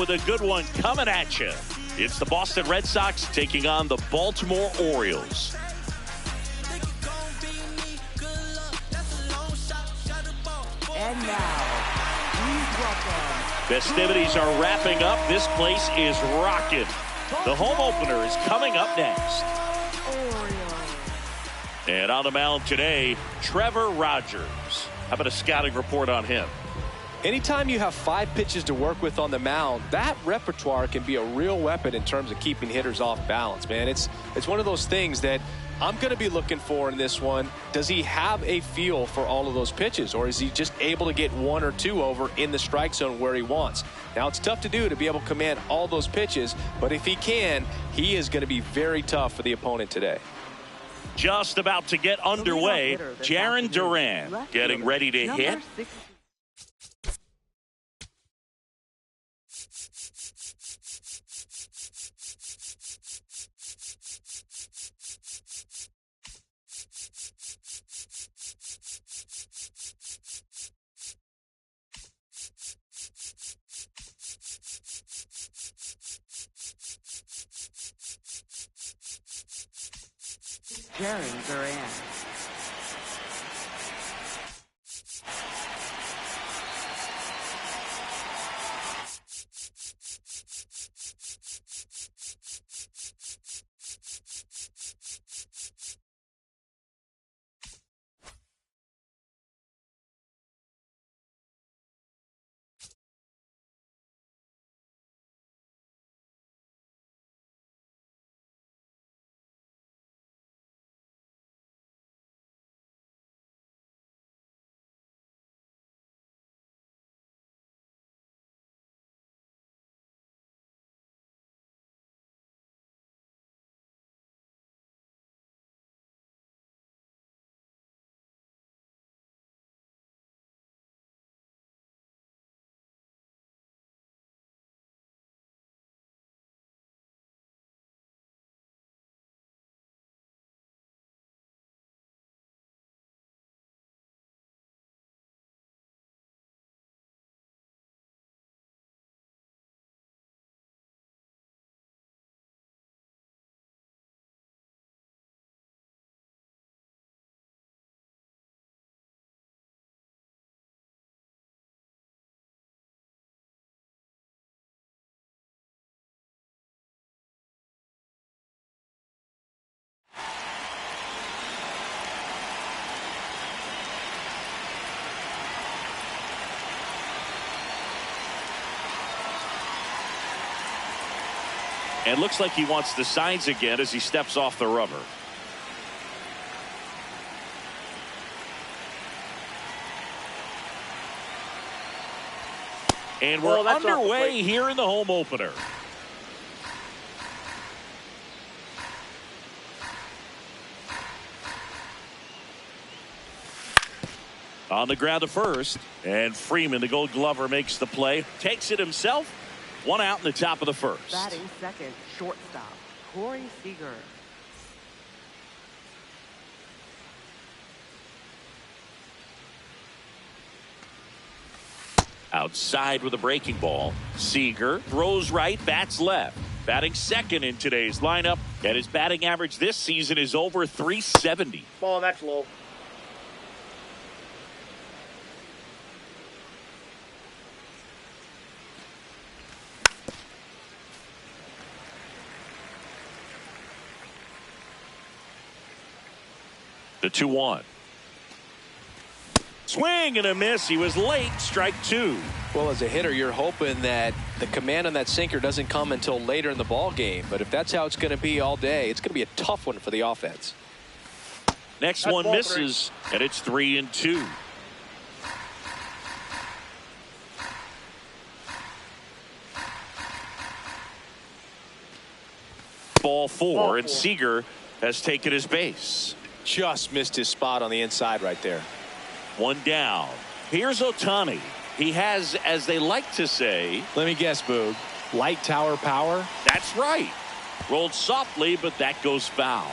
with a good one coming at you. It's the Boston Red Sox taking on the Baltimore Orioles. And now, please welcome. Festivities are wrapping up. This place is rocking. The home opener is coming up next. And on the mound today, Trevor Rogers. How about a scouting report on him? Anytime you have 5 pitches to work with on the mound, that repertoire can be a real weapon in terms of keeping hitters off balance, man. It's one of those things that I'm going to be looking for in this one. Does he have a feel for all of those pitches, or is he just able to get 1 or 2 over in the strike zone where he wants? Now, it's tough to do to be able to command all those pitches, but if he can, he is going to be very tough for the opponent today. Just about to get underway, Jarren Duran getting ready to hit. Jarren Duran. And looks like he wants the signs again as he steps off the rubber. And we're underway here in the home opener. On the ground to first, and Freeman, the Gold Glover, makes the play, takes it himself. 1 out in the top of the first. Batting second, shortstop, Corey Seager. Outside with a breaking ball. Seager throws right, bats left. Batting second in today's lineup, and his batting average this season is over .370. Oh, that's low. The 2-1. Swing and a miss. He was late. Strike 2. Well, as a hitter, you're hoping that the command on that sinker doesn't come until later in the ball game. But if that's how it's going to be all day, it's going to be a tough one for the offense. Next one misses, and it's 3-2. Ball 4, and Seager has taken his base. Just missed his spot on the inside right there. 1 down. Here's Ohtani. He has, as they like to say, let me guess, Boog, light tower power. That's right. Rolled softly, but that goes foul.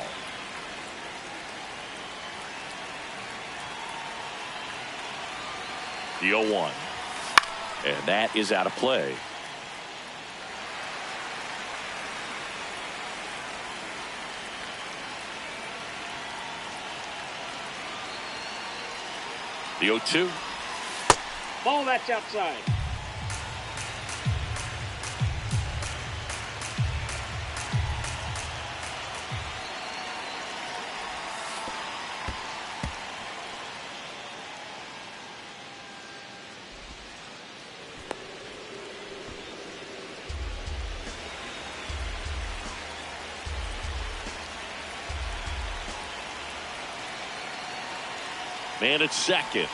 The 0-1. And that is out of play. The 0-2. Ball that's outside. Man at second.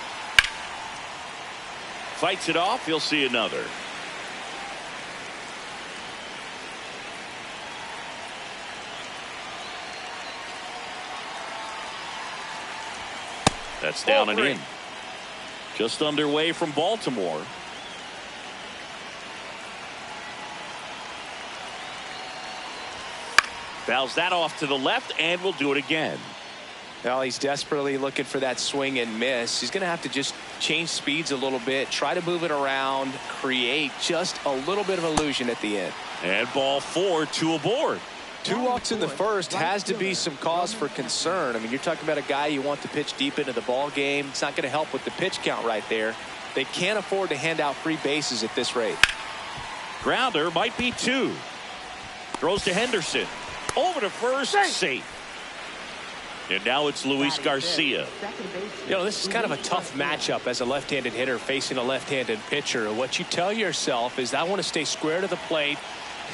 Fights it off. He'll see another. That's down and in. Just underway from Baltimore. Fouls that off to the left, and will do it again. Well, he's desperately looking for that swing and miss. He's going to have to just change speeds a little bit, try to move it around, create just a little bit of illusion at the end. And ball 4, 2 aboard. 2 walks in the first has to be some cause for concern. I mean, you're talking about a guy you want to pitch deep into the ball game. It's not going to help with the pitch count right there. They can't afford to hand out free bases at this rate. Grounder might be 2. Throws to Henderson. Over to first, safe. And now it's Luis Garcia. You know, this is kind of a tough matchup as a left-handed hitter facing a left-handed pitcher. What you tell yourself is, I want to stay square to the plate,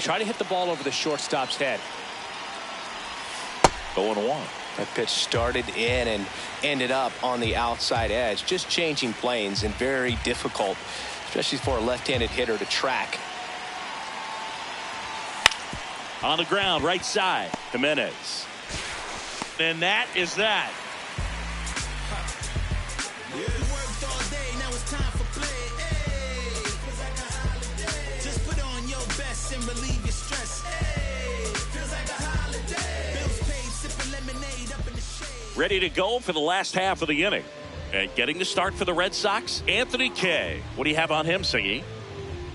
try to hit the ball over the shortstop's head. 0-1. That pitch started in and ended up on the outside edge. Just changing planes and very difficult, especially for a left-handed hitter to track. On the ground, right side, Jimenez. And that is that. Just put on your best and relieve your stress. Feels like a holiday. Bills paid, sipping lemonade up in the shade. Ready to go for the last half of the inning. And getting the start for the Red Sox, Anthony Kay. What do you have on him, Singy?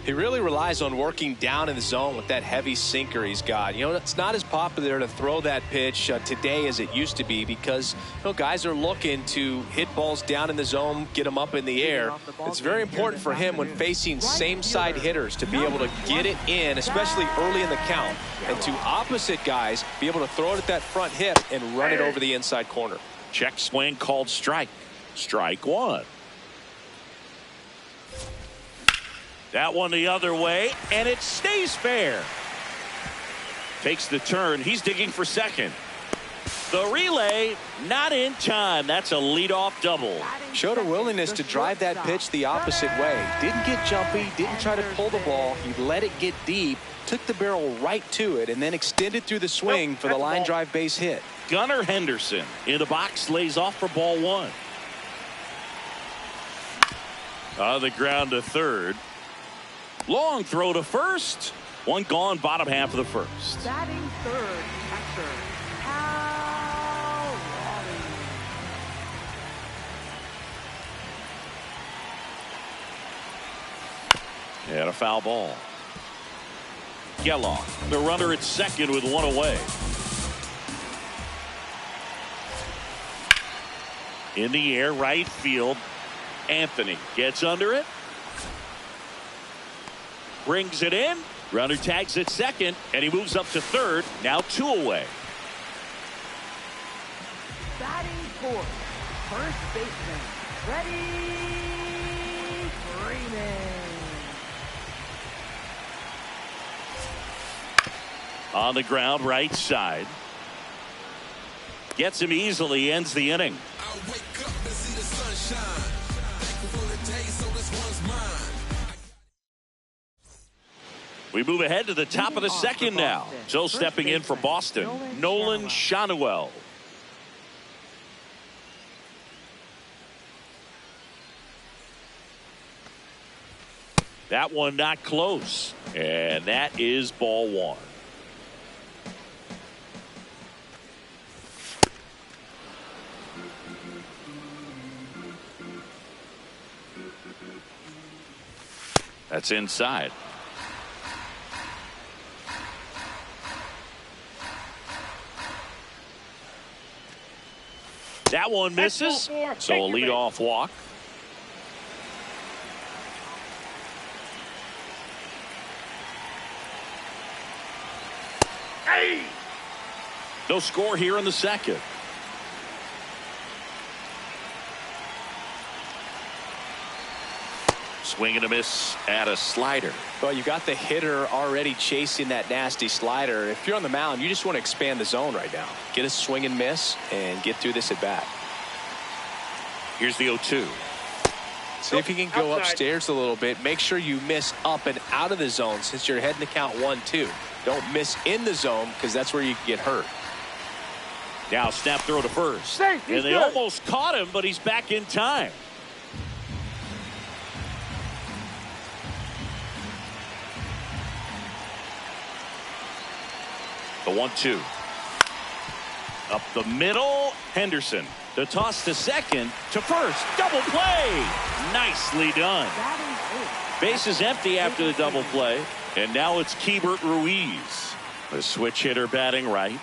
He really relies on working down in the zone with that heavy sinker he's got. You know, it's not as popular to throw that pitch today as it used to be, because, you know, guys are looking to hit balls down in the zone, get them up in the air. It's very important for him when facing same side hitters to be able to get it in, especially early in the count, and to opposite guys be able to throw it at that front hip and run it over the inside corner. Check swing called strike. Strike 1. That one the other way, and it stays fair. Takes the turn. He's digging for second. The relay not in time. That's a leadoff double. Showed a willingness to drive that pitch the opposite way. Didn't get jumpy, didn't try to pull the ball. He let it get deep, took the barrel right to it, and then extended through the swing for the line drive base hit. Gunnar Henderson in the box, lays off for ball 1. On the ground to third. Long throw to first. One gone, bottom half of the first. Batting third, catcher, Hal Raleigh. And a foul ball. Geloff, the runner at second with one away. In the air, right field. Anthony gets under it. Brings it in. Runner tags at second, and he moves up to third. Now 2 away. Batting fourth, first baseman, Freddie Freeman. On the ground, right side. Gets him easily, ends the inning. I wake up and see the sunshine. Thankful for the day, so this one's mine. We move ahead to the top of the second now. So stepping in for Boston, Nolan Schanuel. That one not close. And that is ball 1. That's inside. That one misses. So a leadoff walk. No score here in the second. Swing and a miss at a slider. Well, you got the hitter already chasing that nasty slider. If you're on the mound, you just want to expand the zone right now. Get a swing and miss and get through this at bat. Here's the 0-2. See if you can go Outside. upstairs a little bit. Make sure you miss up and out of the zone since you're heading to count 1-2. Don't miss in the zone because that's where you can get hurt. Now snap throw to first. And they almost caught him, but he's back in time. The 1-2. Up the middle, Henderson. The toss to second, to first. Double play. Nicely done. Base is empty after the double play. And now it's Keibert Ruiz. The switch hitter batting right.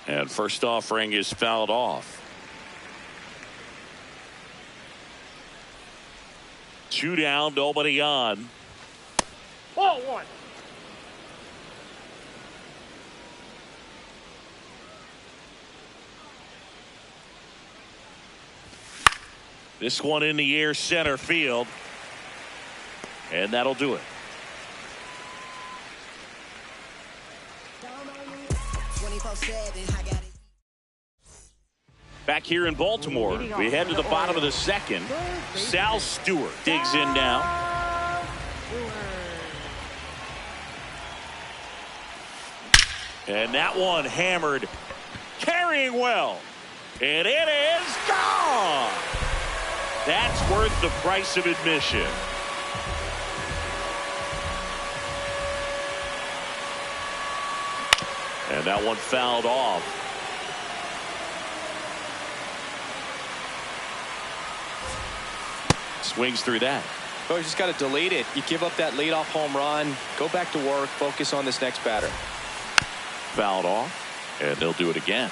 And first offering is fouled off. 2 down, nobody on. Ball one. This one in the air, center field. And that'll do it. 24/7, I got it. Back here in Baltimore, we head to the bottom of the second. Sal Stewart digs in now. And that one hammered, carrying well. And it is gone. That's worth the price of admission. And that one fouled off. Swings through that. Oh, you just got to delete it. You give up that leadoff home run. Go back to work. Focus on this next batter. Fouled off, and they'll do it again.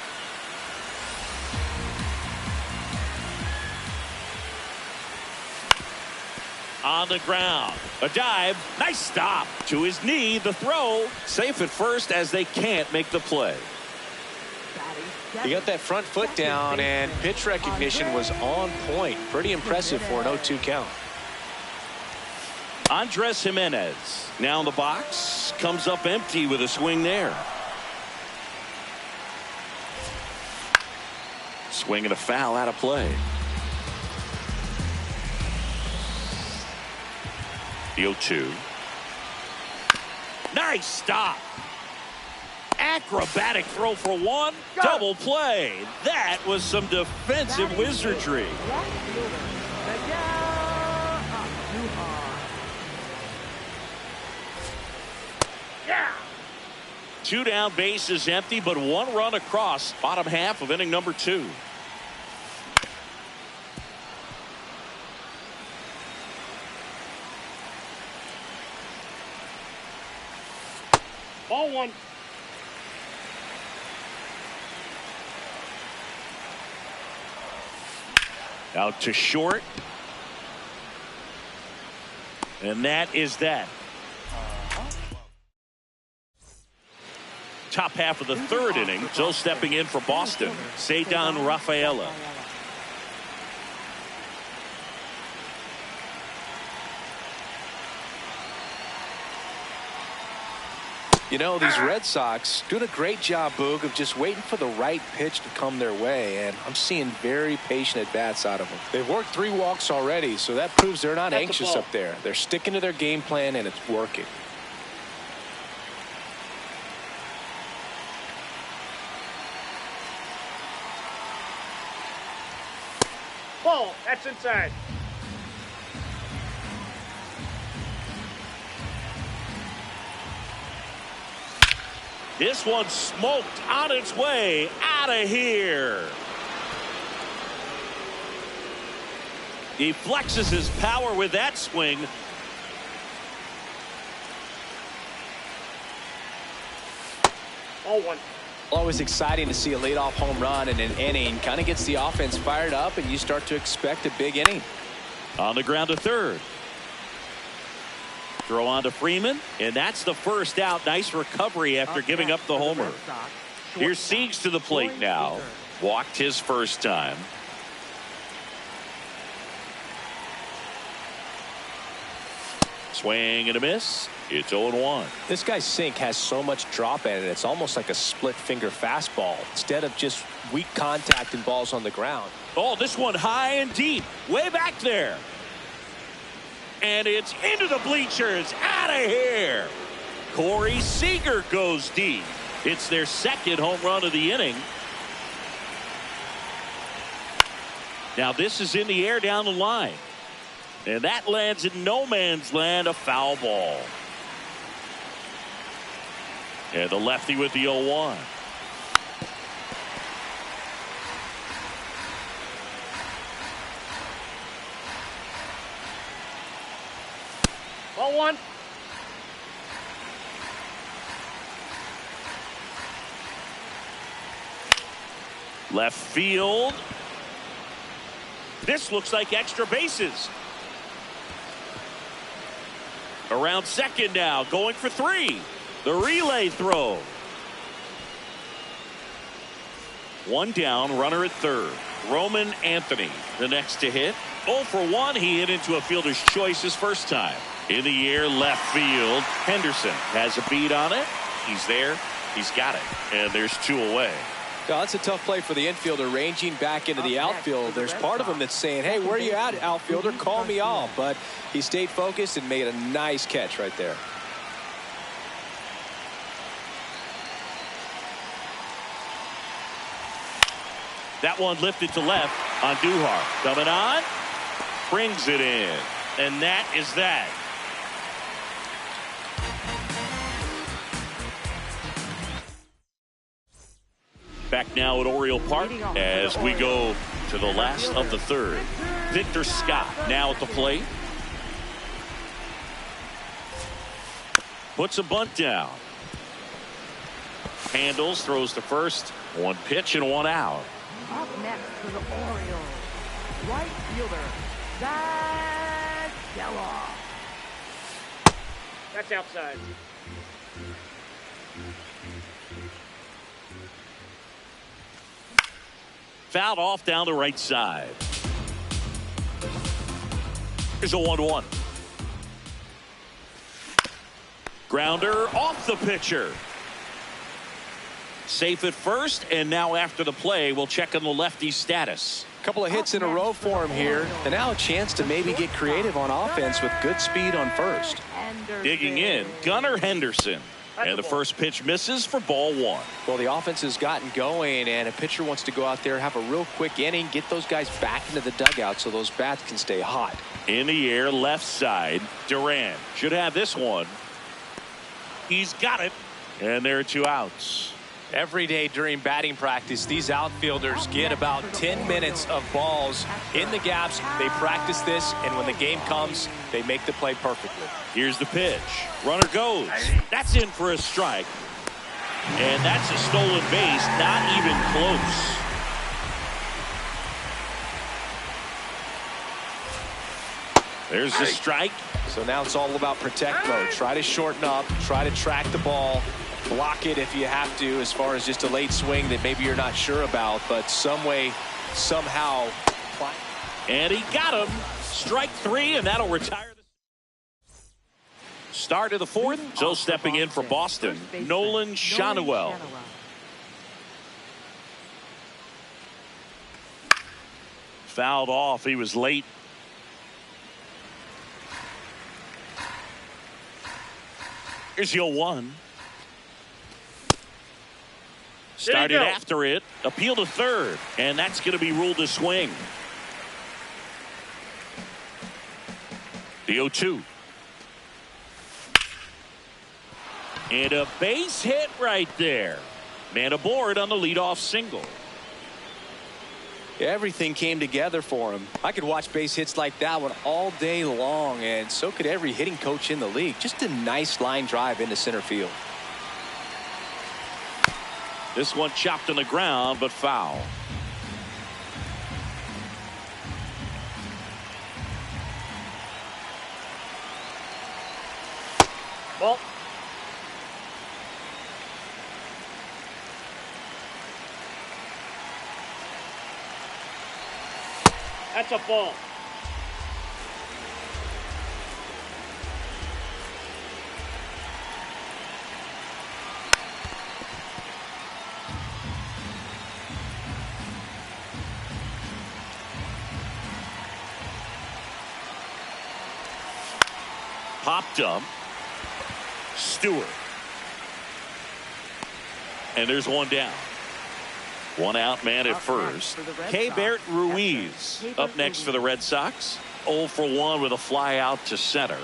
On the ground, a dive, nice stop to his knee. The throw safe at first as they can't make the play. You got that front foot down, and pitch recognition was on point. Pretty impressive for an 0-2 count. Andres Jimenez now in the box, comes up empty with a swing there. Swing and a foul out of play. The 0-2. Nice stop. Acrobatic throw for one. Double play. That was some defensive wizardry. Yeah. 2 down, base is empty, but 1 run across. Bottom half of inning number 2. Ball one. Out to short. And that is that. Top half of the 3rd inning. So stepping in for Boston, Ceddanne Rafaela. You know, these Red Sox doing a great job, Boog, of just waiting for the right pitch to come their way, and I'm seeing very patient at-bats out of them. They've worked 3 walks already, so that proves they're not anxious up there. They're sticking to their game plan, and it's working. Ball. That's inside. This one smoked on its way out of here. He flexes his power with that swing. Ball one. Always exciting to see a leadoff home run in an inning. Kind of gets the offense fired up, and you start to expect a big inning. On the ground to third. Throw on to Freeman, and that's the first out. Nice recovery after giving up the homer. Here's Siegs to the plate now. Walked his first time. Swing and a miss. It's 0-1. This guy's sink has so much drop in it. It's almost like a split finger fastball instead of just weak contact and balls on the ground. Oh, this one high and deep, way back there. And it's into the bleachers, out of here. Corey Seager goes deep. It's their second home run of the inning. Now this is in the air down the line. And that lands in no man's land, a foul ball. And the lefty with the 0-1. Ball one. Left field. This looks like extra bases. Around second now, going for 3. The relay throw. One down, runner at third. Roman Anthony, the next to hit. 0 for 1, he hit into a fielder's choice his first time. In the air, left field. Henderson has a beat on it. He's there. He's got it. And there's 2 away. Yeah, that's a tough play for the infielder, ranging back into the outfield. There's part of him that's saying, hey, where are you at, outfielder? Call me off. But he stayed focused and made a nice catch right there. That one lifted to left on Duhar. Coming on. Brings it in. And that is that. Back now at Oriole Park as we go to the last of the third. Victor Scott now at the plate. Puts a bunt down. Handles, throws to first. 1 pitch and 1 out. Up next for the Orioles, right fielder, Zach Geloff. That's outside. Fouled off down the right side. Here's a 1-1. Grounder off the pitcher. Safe at first, and now after the play, we'll check on the lefty's status. A couple of hits in a row for him here, and now a chance to maybe get creative on offense with good speed on first. Digging in, Gunnar Henderson. And the first pitch misses for ball 1. Well, the offense has gotten going, and a pitcher wants to go out there, have a real quick inning, get those guys back into the dugout so those bats can stay hot. In the air, left side. Duran should have this one. He's got it. And there are 2 outs. Every day during batting practice, these outfielders get about 10 minutes of balls in the gaps. They practice this, and when the game comes, they make the play perfectly. Here's the pitch. Runner goes. That's in for a strike. And that's a stolen base, not even close. There's the strike. So now it's all about protect mode. Try to shorten up, try to track the ball. Block it if you have to, as far as just a late swing that maybe you're not sure about, but some way, somehow. And he got him. Strike 3, and that'll retire. Start of the 4th. So stepping in for Boston, Nolan Schanuel. Fouled off. He was late. Here's the 0-1. Started after it, appeal to third, and that's going to be ruled a swing. The 0-2. And a base hit right there. Man aboard on the leadoff single. Everything came together for him. I could watch base hits like that one all day long, and so could every hitting coach in the league. Just a nice line drive into center field. This one chopped on the ground, but foul. Ball. That's a ball. Popped up. Stewart. And there's one down. One out man at first. Keibert Ruiz up next for the Red Sox. 0 for 1 with a fly out to center.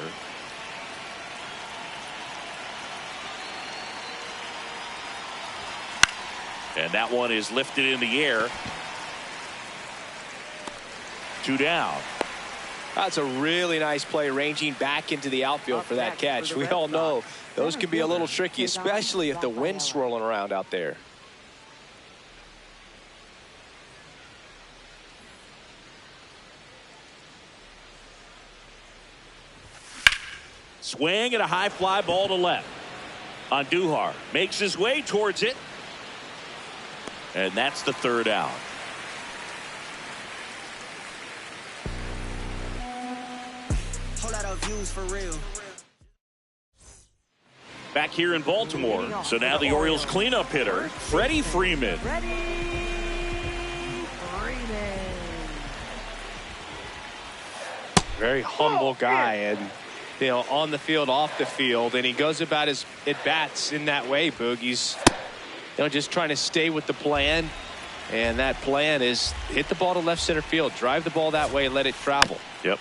And that one is lifted in the air. 2 down. That's a really nice play, ranging back into the outfield for that catch. We all know those can be a little tricky, especially if the wind's swirling around out there. Swing and a high fly ball to left. Andujar makes his way towards it. And that's the 3rd out. Whole lot of views for real. Back here in Baltimore. So now the Orioles cleanup hitter, Freddie Freeman. Very humble guy, and on the field, off the field, and he goes about his at-bats in that way, Boog. He's just trying to stay with the plan, and that plan is hit the ball to left center field, drive the ball that way, let it travel. Yep.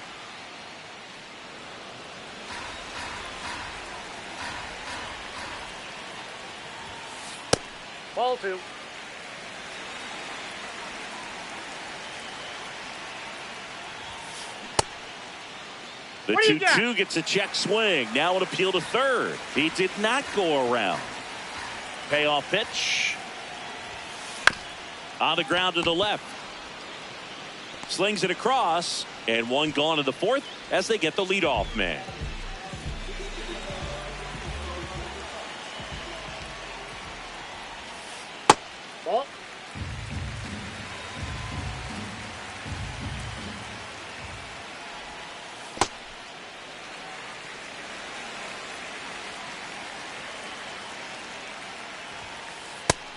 Ball 2. The 2-2 gets a check swing. Now an appeal to third. He did not go around. Payoff pitch. On the ground to the left. Slings it across. And one gone in the 4th as they get the leadoff man. Ball.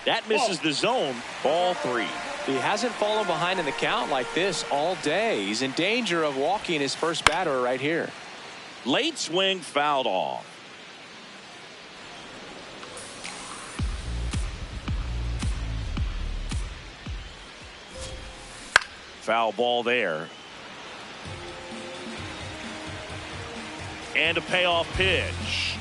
That misses the zone. Ball 3. He hasn't fallen behind in the count like this all day. He's in danger of walking his first batter right here. Late swing fouled off. Foul ball there. And a payoff pitch.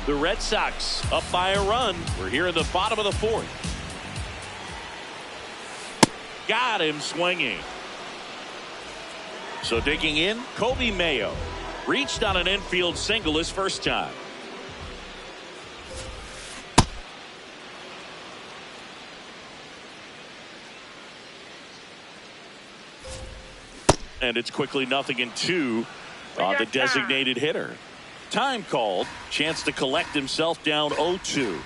The Red Sox up by a run. We're here in the bottom of the 4th. Got him swinging. So digging in, Kobe Mayo reached on an infield single his first time. And it's quickly 0-2 on the designated hitter. Time called. Chance to collect himself down 0-2.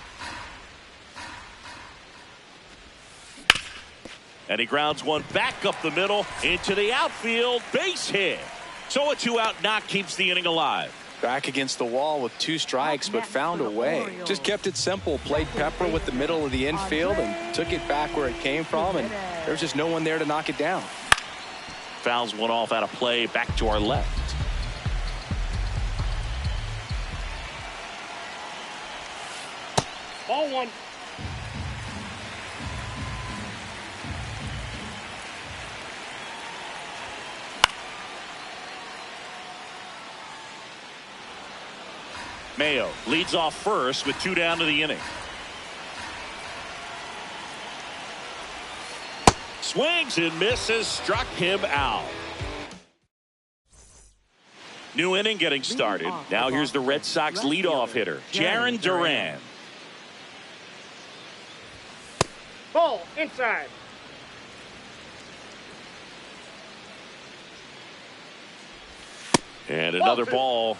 And he grounds one back up the middle into the outfield. Base hit. So a 2-out knock keeps the inning alive. Back against the wall with 2 strikes, but found a way. Just kept it simple. Played pepper with the middle of the infield and took it back where it came from. And there's just no one there to knock it down. Fouls one off out of play back to our left. Ball 1. Mayo leads off first with 2 down to the inning. Swings and misses, struck him out. New inning getting started. Now here's the Red Sox leadoff hitter, Jarren Duran. Ball inside. And another ball.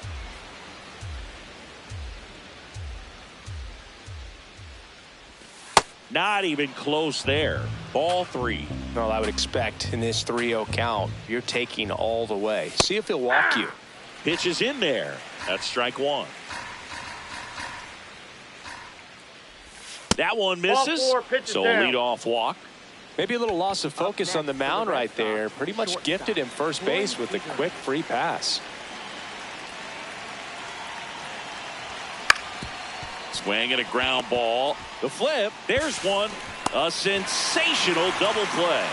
Not even close there. Ball 3. Well, I would expect in this 3-0 count, you're taking all the way. See if he'll walk you. Pitch is in there. That's strike 1. That one misses. So a leadoff walk. Maybe a little loss of focus on the mound right there. Pretty much gifted him first base with a quick free pass. Swing and a ground ball. The flip. There's one. A sensational double play.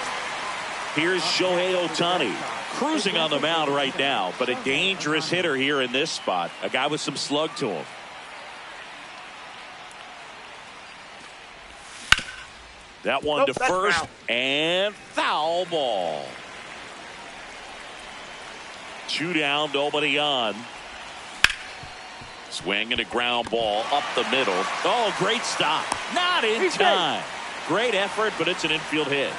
Here's Shohei Ohtani cruising on the mound right now, but a dangerous hitter here in this spot. A guy with some slug to him. That one to first foul. And foul ball. 2 down, nobody on. Swing and a ground ball up the middle. Oh, great stop. Not in time. Great effort, but it's an infield hit.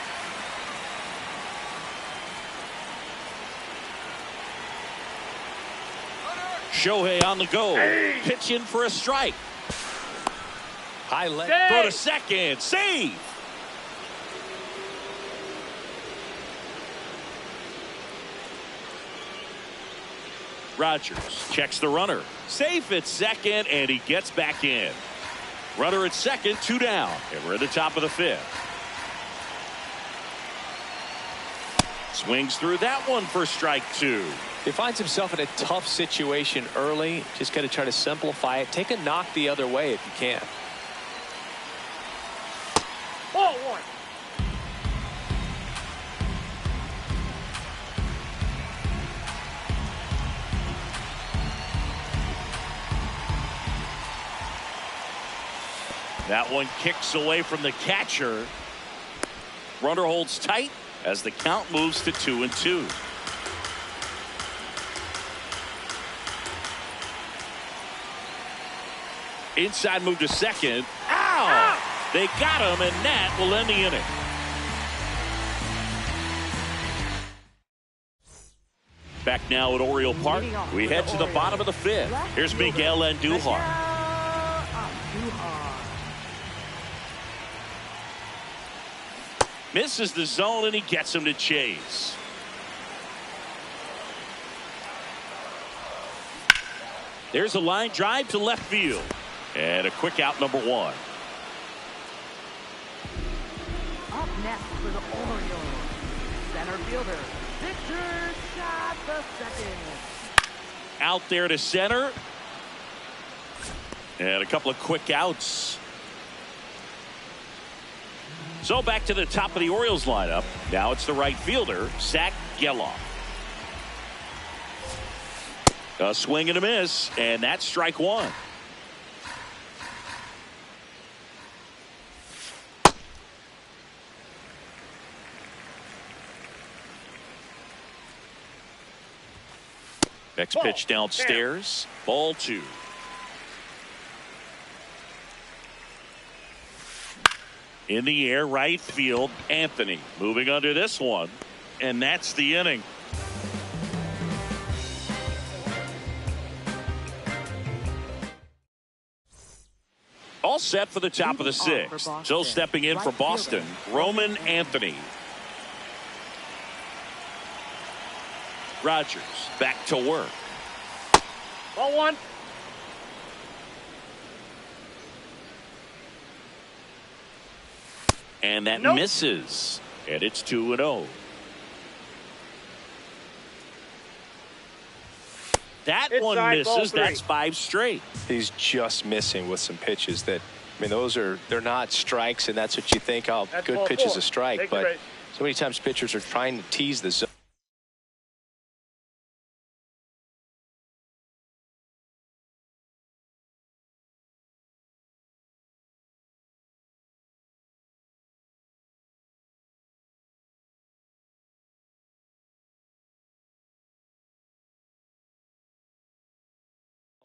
Shohei on the go. Pitching for a strike. High leg. Throw to second. Save. Rogers checks the runner. Safe at second, and he gets back in. Runner at second, 2 down. And we're at the top of the 5th. Swings through that one for strike 2. He finds himself in a tough situation early. Just got to try to simplify it. Take a knock the other way if you can. Ball 1. That one kicks away from the catcher. Runner holds tight as the count moves to 2-2. Inside move to second. Ow! They got him, and that will end the inning. Back now at Oriole Park. We head to the bottom of the 5th. Here's Miguel Andujar. Misses the zone, and he gets him to chase. There's a line drive to left field. And a quick out, number 1. Up next for the Orioles, center fielder, Victor shot the second. Out there to center. And a couple of quick outs. So back to the top of the Orioles lineup. Now it's the right fielder, Zach Geloff. A swing and a miss, and that's strike 1. Next pitch downstairs. Ball 2. In the air, right field, Anthony moving under this one, and that's the inning. All set for the top of the 6th. So stepping in for Boston, Roman Anthony. Rogers back to work. Ball 1. And that misses. And it's 2-0. That one misses. That's 5 straight. He's just missing with some pitches that, I mean, they're not strikes, and that's what you think. Oh, good pitch is a strike. But so many times pitchers are trying to tease the zone.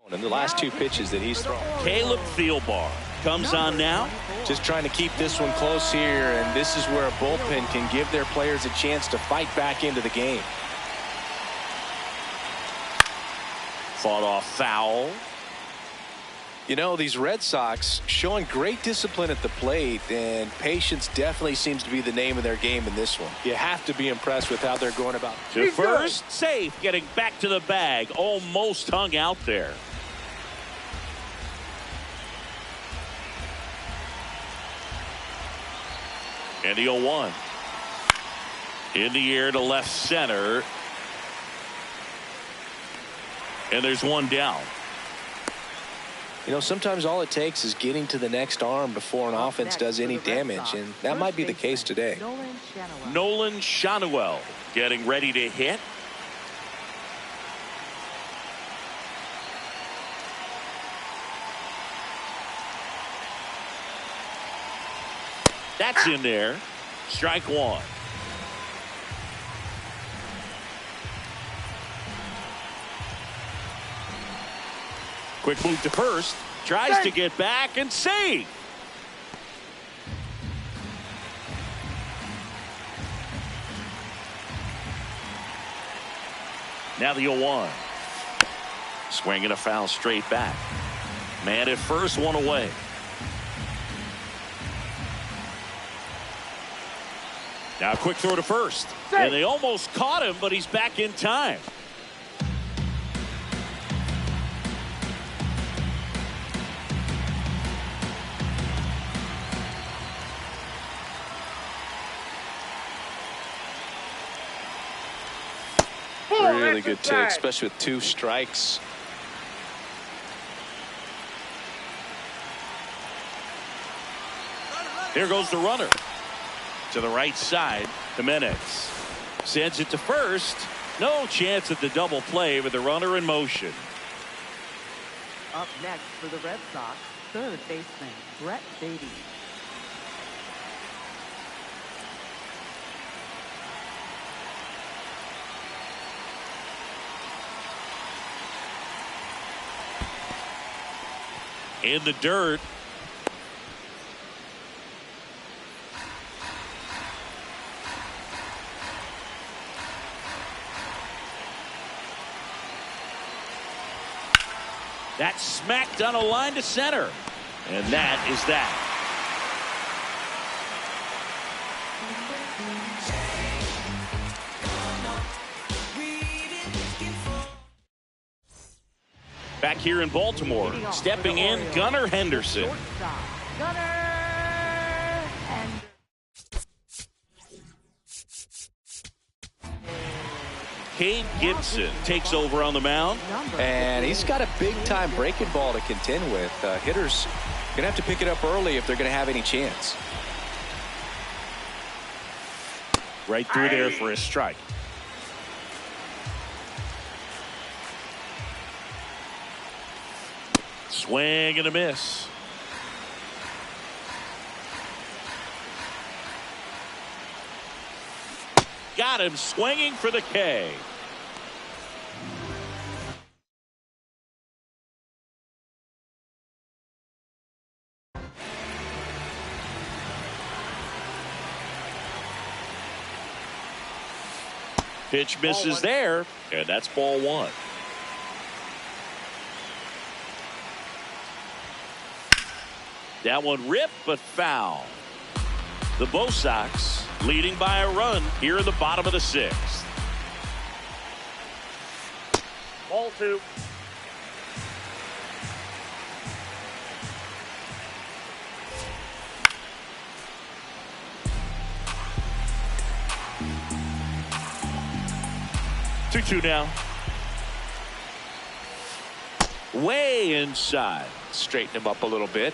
In the last 2 pitches that he's thrown. Caleb Thielbar comes on now. Just trying to keep this one close here, and this is where a bullpen can give their players a chance to fight back into the game. fought off foul. You know, these Red Sox showing great discipline at the plate, and patience definitely seems to be the name of their game in this one. You have to be impressed with how they're going about. To first, safe, getting back to the bag, almost hung out there. And the 0-1. In the air to left center. And there's one down. You know, sometimes all it takes is getting to the next arm before an offense does any damage, and that might be the case today. Nolan Schanuel getting ready to hit. That's in there. Strike one. Quick move to first. Tries to get back and save. Now the 0-1. Swinging a foul straight back. Man at first, one away. Now a quick throw to first. And they almost caught him, but he's back in time. Really good take, especially with 2 strikes. Here goes the runner. To the right side, Jimenez sends it to first. No chance at the double play with the runner in motion. Up next for the Red Sox, third baseman Brett Beatty. In the dirt. That's smacked on a line to center. And that is that. Back here in Baltimore, stepping in, Gunnar Henderson. Gunnar Henderson. Cade Gibson takes over on the mound. And he's got a big-time breaking ball to contend with. Hitters going to have to pick it up early if they're going to have any chance. Right through there for a strike. Swing and a miss. Got him swinging for the K. Pitch misses there, and that's ball one. That one ripped, but foul. The Bo Sox leading by a run here in the bottom of the 6th. Ball 2. Two now. Way inside. Straighten him up a little bit.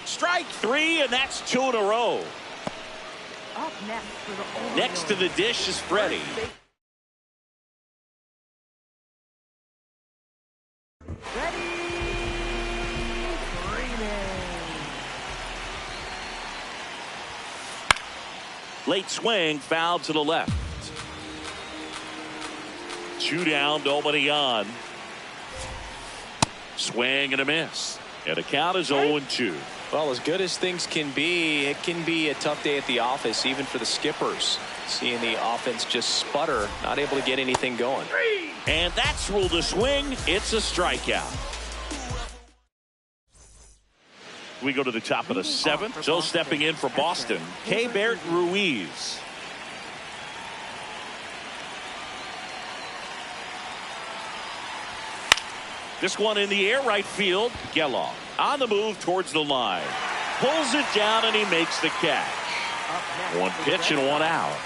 Strike 3, and that's 2 in a row. Up next for the Orioles. Next to the dish is Freddie. Ready. Late swing, foul to the left. 2 down, nobody on. Swing and a miss. And the count is 0-2. Well, as good as things can be, it can be a tough day at the office, even for the skippers. Seeing the offense just sputter, not able to get anything going. And that's ruled a swing. It's a strikeout. We go to the top of the 7th. So stepping in for Boston, Keibert Ruiz. This one in the air, right field. Geloff on the move towards the line. Pulls it down and he makes the catch. One pitch and one out.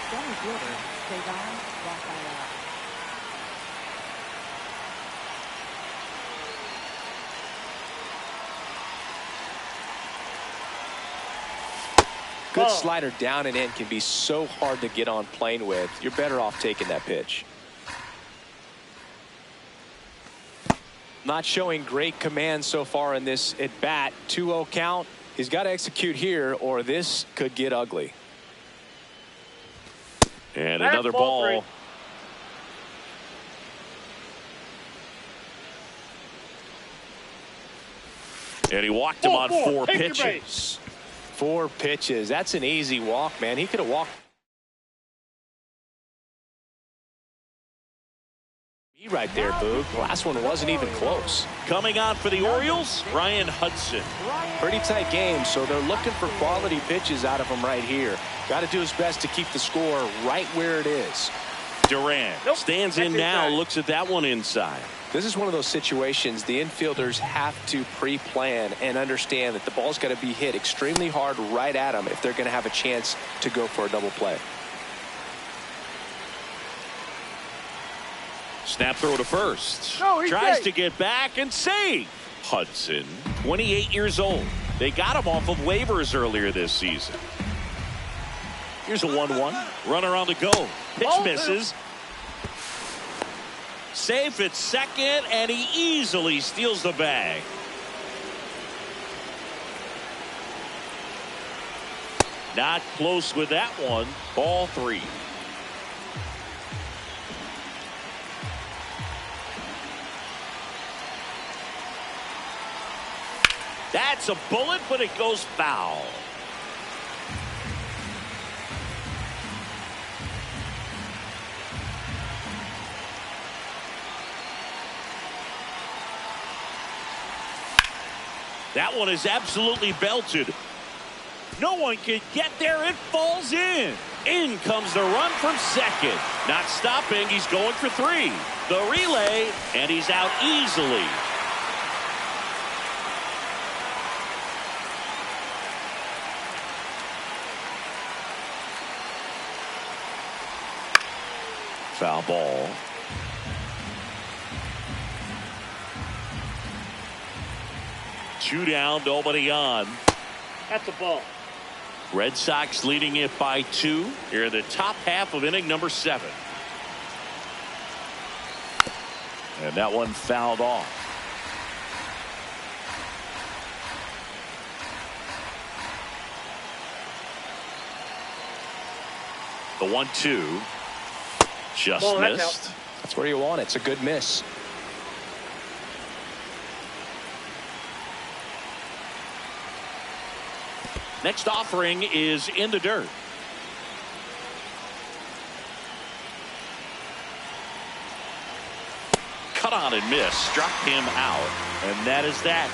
Good slider down and in can be so hard to get on plane with. You're better off taking that pitch. Not showing great command so far in this at bat. 2-0 count. He's got to execute here or this could get ugly. And another ball. And he walked him on 4 pitches. 4 pitches. That's an easy walk, man. He could have walked. Right there, Boog. The last one wasn't even close. Coming on for the Orioles, Ryan Hudson. Pretty tight game, so they're looking for quality pitches out of him right here. Got to do his best to keep the score right where it is. Durant stands in now, looks at that one inside. This is one of those situations the infielders have to pre-plan and understand that the ball's got to be hit extremely hard right at them if they're going to have a chance to go for a double play. Snap throw to first. Tries to get back and save. Hudson, 28 years old. They got him off of waivers earlier this season. Here's a 1-1. Runner on the go. Pitch misses. Safe at second, and he easily steals the bag. Not close with that one. Ball 3. That's a bullet, but it goes foul. That one is absolutely belted. No one can get there. It falls in. In comes the run from second. Not stopping. He's going for 3. The relay, and he's out easily. Foul ball. Two down, nobody on. That's a ball. Red Sox leading it by 2 here in the top half of inning number 7. And that one fouled off. The 1-2. Just missed. That's where you want it. It's a good miss. Next offering is in the dirt. Cut on and miss. Struck him out. And that is that.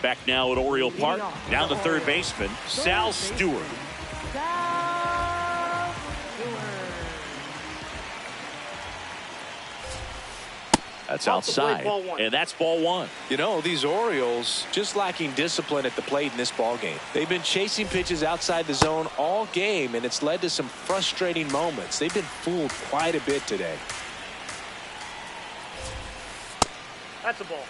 Back now at Oriole Park. Down the third baseman, Sal Stewart. That's outside, and that's ball 1. You know, these Orioles just lacking discipline at the plate in this ball game. They've been chasing pitches outside the zone all game, and it's led to some frustrating moments. They've been fooled quite a bit today. That's a ball.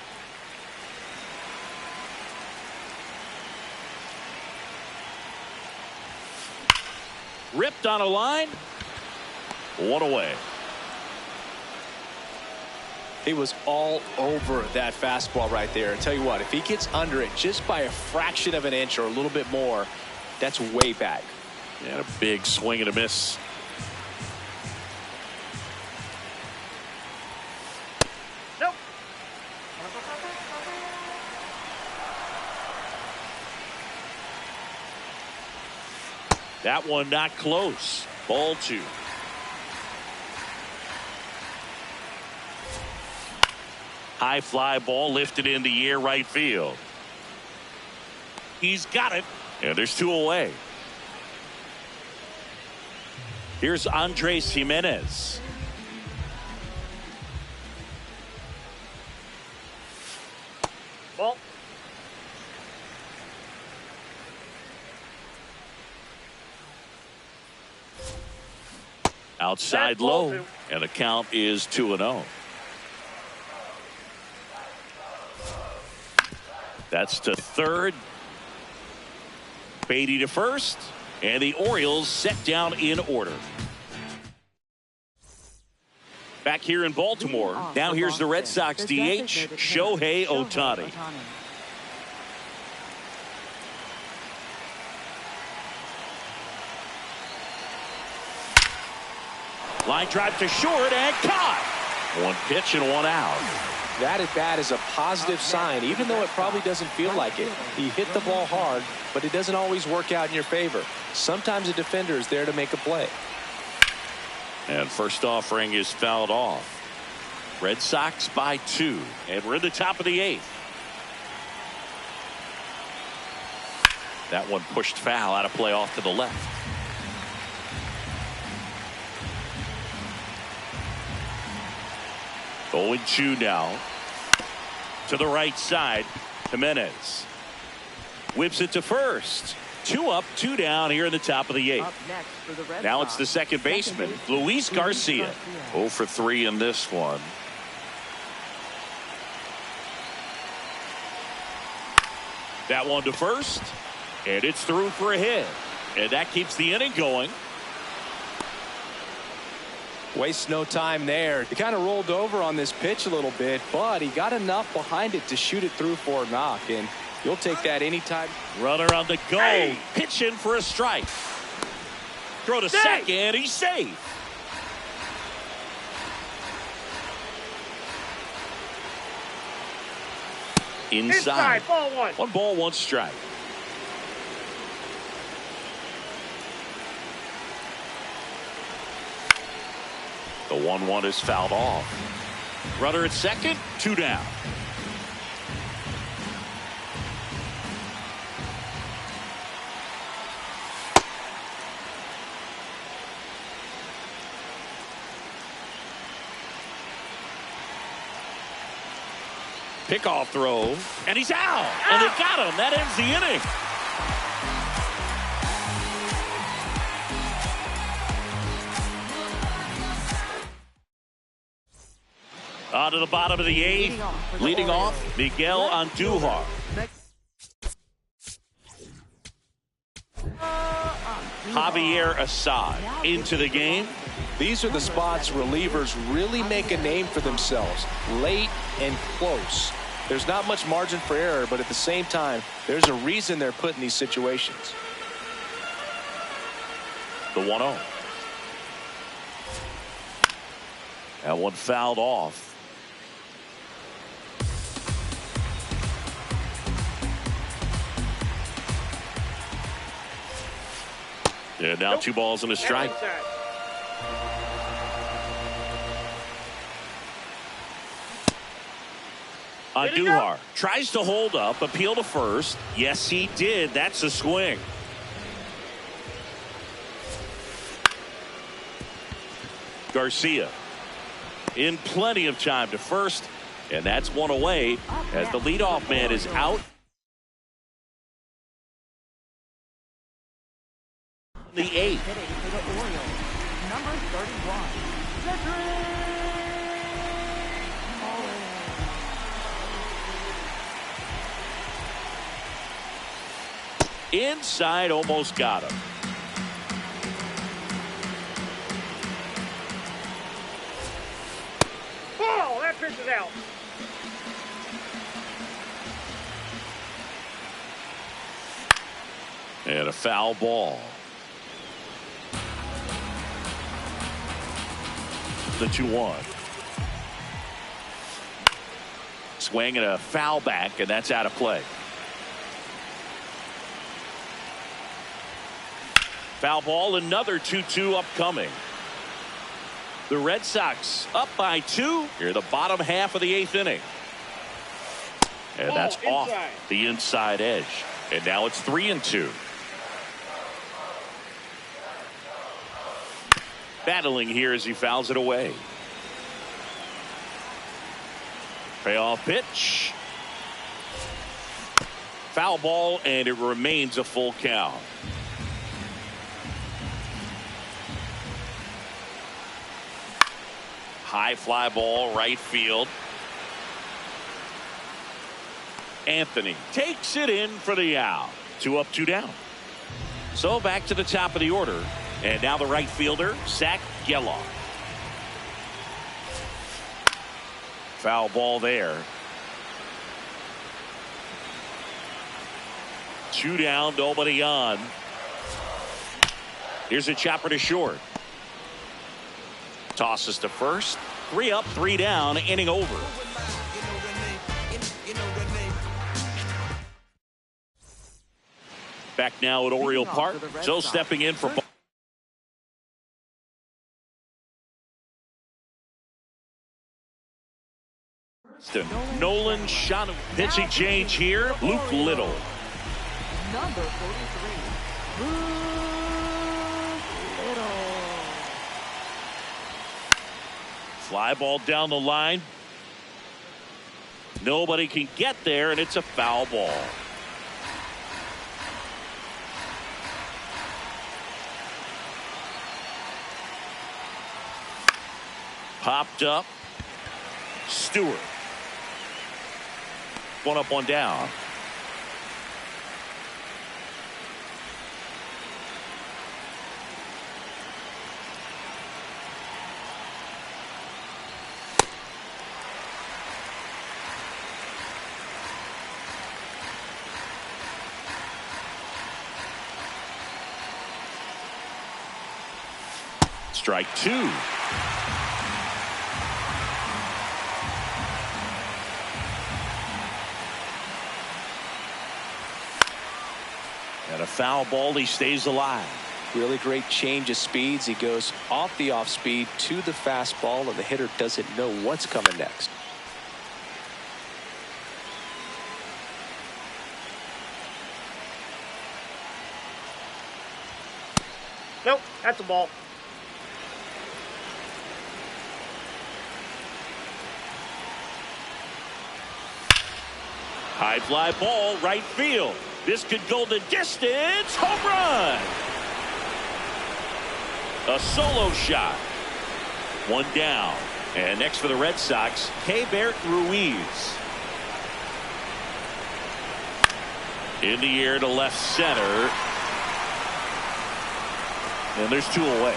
Ripped on a line. 1 away. He was all over that fastball right there. I tell you what, if he gets under it just by a fraction of an inch or a little bit more, that's way back. And a big swing and a miss. Nope. That one not close. Ball 2. High fly ball lifted in the air right field. He's got it. And there's 2 away. Here's Andres Jimenez. Ball. Outside That's ball low. 2. And the count is 2-0. That's to third. Beatty to first. And the Orioles set down in order. Back here in Baltimore. Now here's the Red Sox DH, Shohei Ohtani. Line drive to short and caught. 1 pitch and 1 out. That at bat is a positive sign, even though it probably doesn't feel like it. He hit the ball hard, but it doesn't always work out in your favor. Sometimes a defender is there to make a play. And first offering is fouled off. Red Sox by 2. And we're in the top of the 8th. That one pushed foul, out of play off to the left. Going 2 now. To the right side. Jimenez whips it to first. 2 up, 2 down here in the top of the 8th. Up next for the Red Now Sox, it's the second baseman, Luis Garcia. 0 for 3 in this one. That one to first. And it's through for a hit. And that keeps the inning going. Wastes no time there. He kind of rolled over on this pitch a little bit, but he got enough behind it to shoot it through for a knock, and you'll take that anytime. Runner on the go. Pitching for a strike. Throw to second. He's safe. Inside. Ball 1. 1 ball, 1 strike. The 1-1 is fouled off. Runner at second, 2 down. Pickoff throw, and he's out. And they got him. That ends the inning. On to the bottom of the 8th. Leading off, Miguel Andujar. Javier Assad into the game. These are the spots relievers really make a name for themselves. Late and close. There's not much margin for error, but at the same time, there's a reason they're put in these situations. The 1-0. That one fouled off. Yeah, now 2 balls and a strike. Andujar tries to hold up, appeal to first. Yes, he did. That's a swing. Garcia in plenty of time to first, and that's 1 away as the leadoff man is out. The 8th. Hitting for the Orioles, number 31, Cedric Mullins. Inside, almost got him. Ball. That pitch is out. And a foul ball. The 2-1. Swing and a foul back, and that's out of play. Foul ball, another 2-2 upcoming. The Red Sox up by 2 here, the bottom half of the 8th inning. And that's off the inside edge. And now it's 3-2. Battling here as he fouls it away. Payoff pitch. Foul ball, and it remains a full count. High fly ball, right field. Anthony takes it in for the out. 2 up, 2 down. So back to the top of the order. And now the right fielder, Zach Geloff. Foul ball there. 2 down, nobody on. Here's a chopper to short. Tosses to first. 3 up, 3 down, inning over. Back now at Oriole Park. Still stepping in for Nolan shot of pitching change here. Luke Little. Number 43. Luke Little. Fly ball down the line. Nobody can get there, and it's a foul ball. Popped up. Stewart. 1 up, 1 down. Strike 2. And a foul ball, he stays alive. Really great change of speeds. He goes off the off speed to the fastball, and the hitter doesn't know what's coming next. Nope, that's a ball. High fly ball, right field. This could go the distance. Home run. A solo shot. 1 down. And next for the Red Sox, Keibert Ruiz. In the air to left center. And there's 2 away.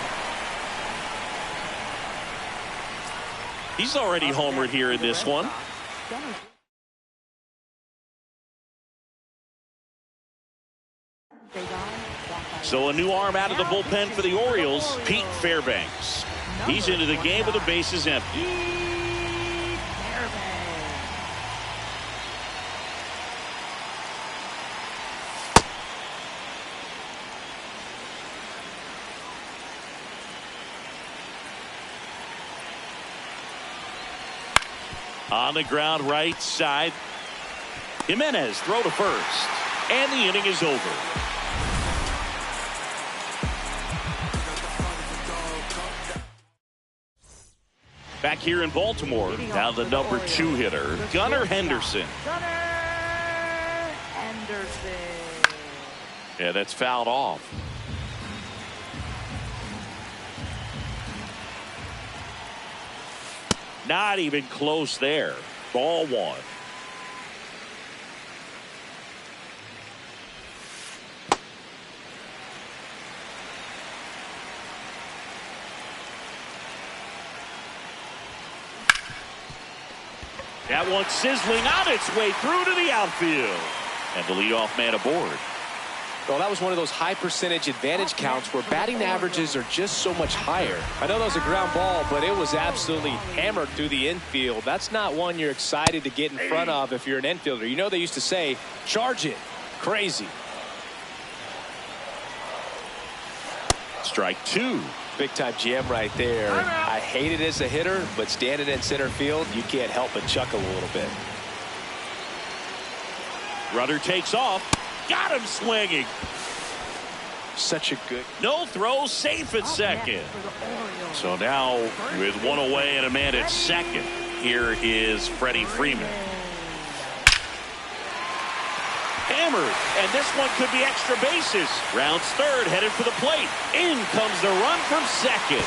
He's already homered here in this one. So a new arm out of the bullpen for the Orioles, Pete Fairbanks. He's into the game with the bases empty. On the ground right side. Jimenez throw to first. And the inning is over. Back here in Baltimore, now the number 2 hitter, Gunnar Henderson. Gunnar Henderson. Yeah, that's fouled off. Not even close there. Ball 1. That one sizzling on its way through to the outfield. And the leadoff man aboard. Well, that was one of those high percentage advantage counts where batting averages are just so much higher. I know that was a ground ball, but it was absolutely hammered through the infield. That's not one you're excited to get in front of if you're an infielder. You know they used to say, charge it. Crazy. Strike two. Big time jam right there. I hate it as a hitter, but standing in center field, you can't help but chuckle a little bit. Runner takes off. Got him swinging. Such a good. No throw, safe at second. So now with one away and a man at second, here is Freddie Freeman. Hammered, and this one could be extra bases. Rounds third, headed for the plate. In comes the run from second.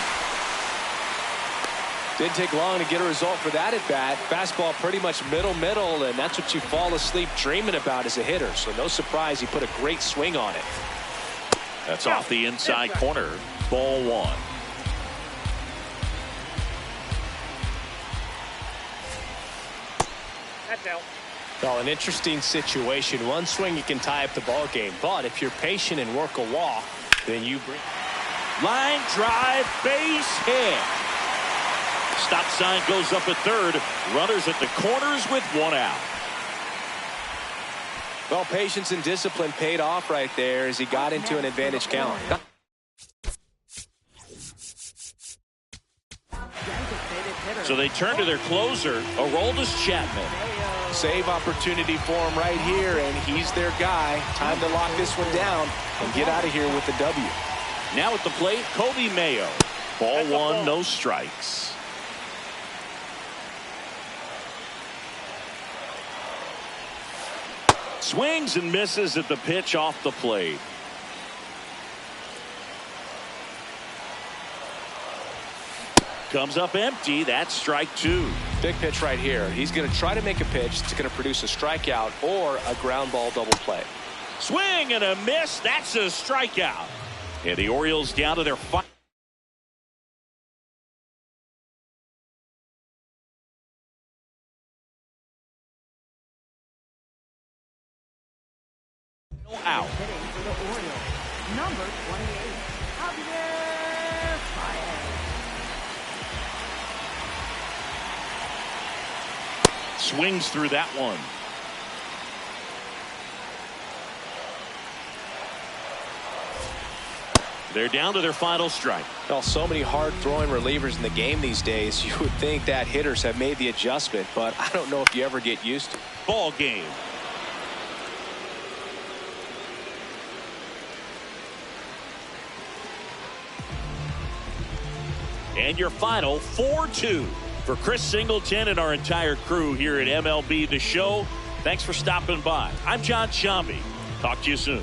Didn't take long to get a result for that at bat. Fastball pretty much middle, and that's what you fall asleep dreaming about as a hitter. So no surprise he put a great swing on it. That's off the inside corner. Ball one. That's out. Well, an interesting situation. One swing you can tie up the ball game, but if you're patient and work a walk, then you bring. Line drive, base hit. Stop sign goes up at third. Runners at the corners with one out. Well, patience and discipline paid off right there as he got into an advantage count. So they turn to their closer, Aroldis Chapman. Save opportunity for him right here, and he's their guy. Time to lock this one down and get out of here with the W. Now at the plate, Kobe Mayo. Ball one, no strikes. Swings and misses at the pitch off the plate. Comes up empty. That's strike two. Big pitch right here. He's going to try to make a pitch that's going to produce a strikeout or a ground ball double play. Swing and a miss. That's a strikeout. And the Orioles down to their final. Out. Hitting for the Orioles, number 28, Javier Baez. Swings through that one. They're down to their final strike. Well, so many hard throwing relievers in the game these days. You would think that hitters have made the adjustment, but I don't know if you ever get used to it. Ball game. And your final 4-2 for Chris Singleton and our entire crew here at MLB The Show. Thanks for stopping by. I'm John Shambi. Talk to you soon.